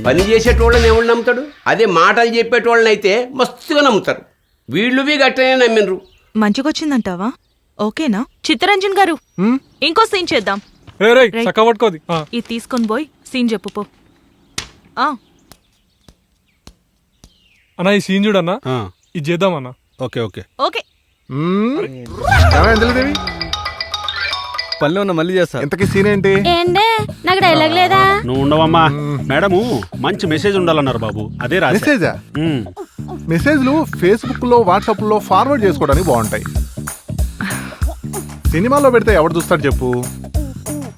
పని చేసేటోళ్ళని ఎవరు నమ్ముతాడు? అదే మాటలు చెప్పేటోళ్ళని అయితే మస్తుగా నమ్ముతారు. వీళ్ళువి గట్టనే నమ్మినరు. మంచిగొచ్చిందంటావా? ఓకేనా? చిత్తరంజన్ గారు, ఇంకో సీన్ చేద్దాం. ఇది తీసుకొని పోయి సీన్ చెప్పు పో. అన్నా ఈ సీన్ చూడన్నా, ఇది చేద్దామన్నా. Okay okay okay. పనిలో ఉన్న మళ్ళీ చేస్తా. ఇంతకీ సీన్ ఏంటి? ఏంటే నాకు డైలాగ్ లేదా? నువ్వు ఉండవమ్మా. మేడము మంచి మెసేజ్ ఉండాలన్నారు బాబు, అదే రాజా. మెసేజా? మెసేజ్లు ఫేస్బుక్ లో వాట్సాప్ లో ఫార్వర్డ్ చేసుకోవడానికి బాగుంటాయి. సినిమాలో పెడితే ఎవడు చూస్తాడు చెప్పు?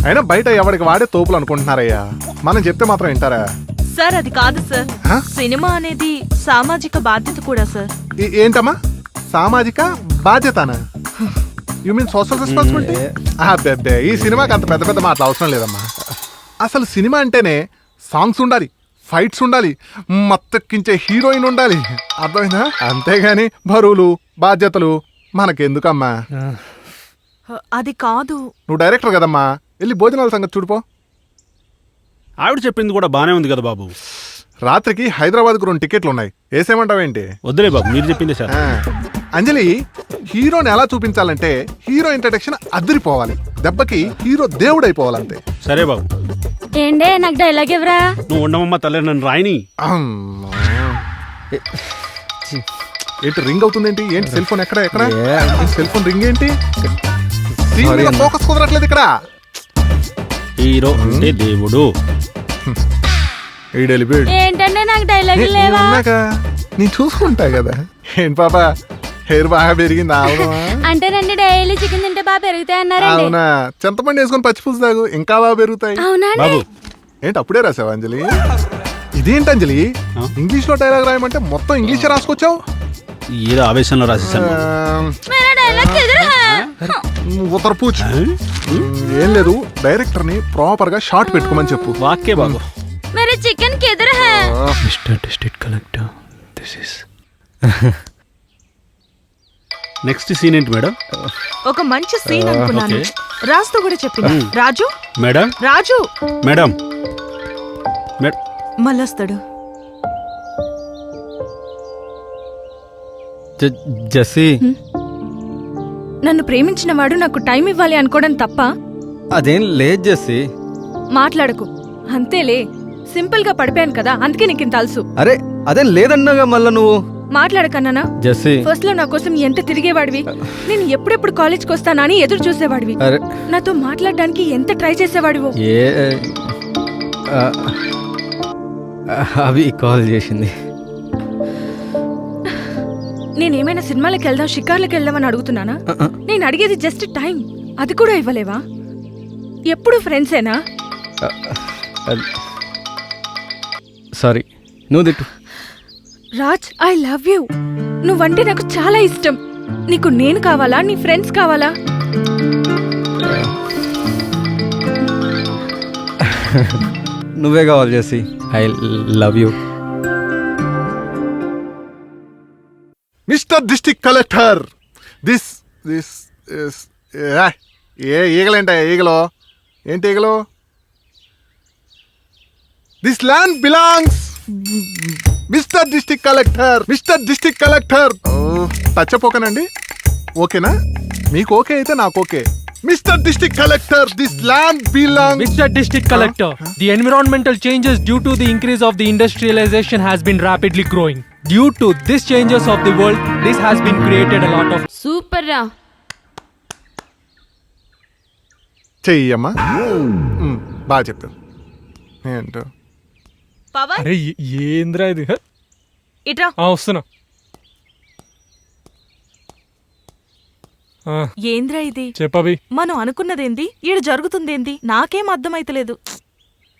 అయినా బయట ఎవరికి వాడే తోపులు అనుకుంటున్నారయ్యా. మనం చెప్తే మాత్రం వింటారా? సార్ అది కాదు సార్, సినిమా అనేది సామాజిక బాధ్యత కూడా సార్. ఏంటమ్మా సామాజిక బాధ్యతనా? You mean social responsibility? అబ్బే, ఈ సినిమాకి అంత పెద్ద పెద్ద మాటలు అవసరం లేదమ్మా. అసలు సినిమా అంటేనే సాంగ్స్ ఉండాలి, ఫైట్స్ ఉండాలి, మత్తెక్కించే హీరోయిన్ ఉండాలి. అర్థమైందా? అంతేగాని బరువులు బాధ్యతలు మనకెందుకమ్మా? అది కాదు. నువ్వు డైరెక్టర్ కదమ్మా, వెళ్ళి భోజనాల సంగతి చూడుపో. ఆవిడ చెప్పింది కూడా బానే ఉంది కదా బాబు. రాత్రికి హైదరాబాద్కు 2 టికెట్లు ఉన్నాయి, వేసేమంటావేంటి? వద్దులే బాబు, మీరు చెప్పింది సార్. అంజలి, హీరోని ఎలా చూపించాలంటే హీరో ఇంట్రడక్షన్ అదిరిపోవాలి, దెబ్బకి హీరో దేవుడు అయిపోవాలంతే. సరే బాబు. ఏంటే నాకు డైలాగ్ ఎవరా? నువ్వు ఉండమమ్మా తల్లి, నన్ను రాయని. ఏంటి రింగ్ అవుతుందేంటి? ఏంటి సెల్ ఫోన్? ఎక్కడ ఎక్కడ సెల్ ఫోన్ రింగ్ ఏంటి? ఫోకస్ కుదరట్లేదు ఇక్కడ. హీరో అంటే దేవుడు. ఏంటంటే నాకు డైలాగ్ లేవా? నేను చూసుకుంటా కదా. ఏంటి పాపా, హెయిర్ బాగా పెరిగింది? అంటే రండి డైలీ చికెన్ తింటే బాగా పెరుగుతాయి అన్నారు. అవునా? చింతపండు వేసుకొని పచ్చిపులుసు తాగు, ఇంకా బాగా పెరుగుతాయి. బాబు ఏంటి అప్పుడే రాసావా అంజలి? ఇదేంటి అంజలి, ఇంగ్లీష్ లో డైలాగ్ రాయమంటే మొత్తం ఇంగ్లీష్ రాసుకొచ్చావు? ఏదో ఆవేశంలో రాసేసాను. ఉత్తరపూచి. ఏం లేదు, డైరెక్టర్ ని ప్రాపర్ గా షార్ట్ పెట్టుకోమని చెప్పు. వాక్యే బాబు. मेरे चिकन किधर है? Mister district collector, this is. Next scene ఏంటి మేడం? ఒక మంచి సీన్ అనుకున్నాను. రాజుతో కూడా చెప్పిన. రాజు మేడం, రాజు మేడం, మళ్ళొస్తాడు. జెస్సీ, నన్ను ప్రేమించిన వాడు నాకు టైం ఇవ్వాలి అనుకోవడం తప్ప? అదేం లేదు జెస్సీ. మాట్లాడకు, అంతేలే. సింపుల్ గా పడిపోయాను కదా, అందుకే నీకు ఇంత అలుసు. అరే అదేం లేదన్నాగా మళ్ళా నువ్వు. మాట్లాడకన్నానా? జెస్సీ, ఫస్ట్ లో నా కోసం ఎంత తిరిగేవాడివి, నేను ఎప్పుడెప్పుడు కాలేజ్కి వస్తానా అని ఎదురు చూసేవాడివి, నాతో మాట్లాడడానికి ఎంత ట్రై చేసేవాడివో. అవి కాల్ చేసింది. నేనేమైనా సినిమాలకు వెళ్దాం, షికార్లకు వెళ్దాం అని అడుగుతున్నానా? నేను అడిగేది జస్ట్ టైం, అది కూడా ఇవ్వలేవా? ఎప్పుడు ఫ్రెండ్సేనా? సారీ, నువ్వు తిట్టు. Raj, I love you. నువ్వంటే నాకు చాలా ఇష్టం. నీకు నేను కావాలా, నీ ఫ్రెండ్స్ కావాలా? నువ్వే కావాలి Jessie. I love you. Mister district collector, this this ఏ ఈగలేంట? ఈగలో ఏంటి ఈగలో? This land belongs mister district collector. Mister district collector, టచ్చపోకనండి. ఓకేనా? మీకు ఓకే అయితే నాకు okay. Mr. District Collector, this land belongs... Mr. District Collector, the environmental changes due to the increase of the industrialization has been rapidly growing. Due to these changes of the world, this has been created a lot of... Super ra. చెయ్యమ్మా, బాగా చెప్పావు. ఏంటో పవన్, అరే ఏంద్రా ఇది? ఇట్రా. వస్తున్నా. ఏంద్రా ఇది? చెప్పవి. మనం అనుకున్నదేంది, ఈడ జరుగుతుందేంది, నాకేం అర్థమైతలేదు.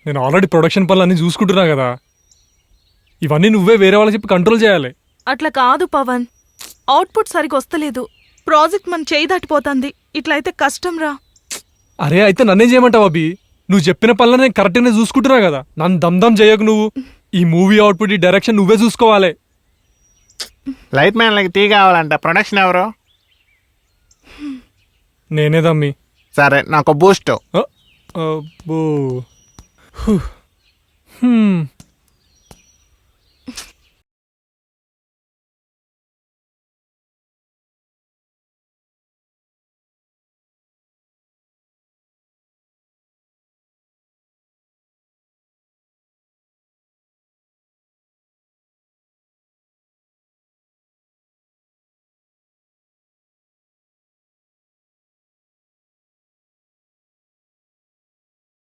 నేను ఆల్రెడీ ప్రొడక్షన్ పనులన్నీ చూసుకుంటున్నా కదా, ఇవన్నీ నువ్వే వేరే వాళ్ళకి చెప్పి కంట్రోల్ చేయాలి. అట్లా కాదు పవన్, అవుట్పుట్ సరిగా వస్తలేదు. ప్రాజెక్ట్ మన చేయి దాటిపోతుంది. ఇట్లయితే కష్టం రా. అరే అయితే నన్నేం చేయమంటావు అభి? నువ్వు చెప్పిన పనులు నేను కరెక్ట్గానే చూసుకుంటున్నా కదా, నన్ను దమ్దమ్ చేయకు నువ్వు. ఈ మూవీ అవుట్పుట్, ఈ డైరెక్షన్ నువ్వే చూసుకోవాలి. లైట్ మ్యాన్ లకి టీ కావాలంట. ప్రొడక్షన్ ఎవరు? నేనే దమ్మి. సరే, నాకు బూస్ట్. అబ్బో.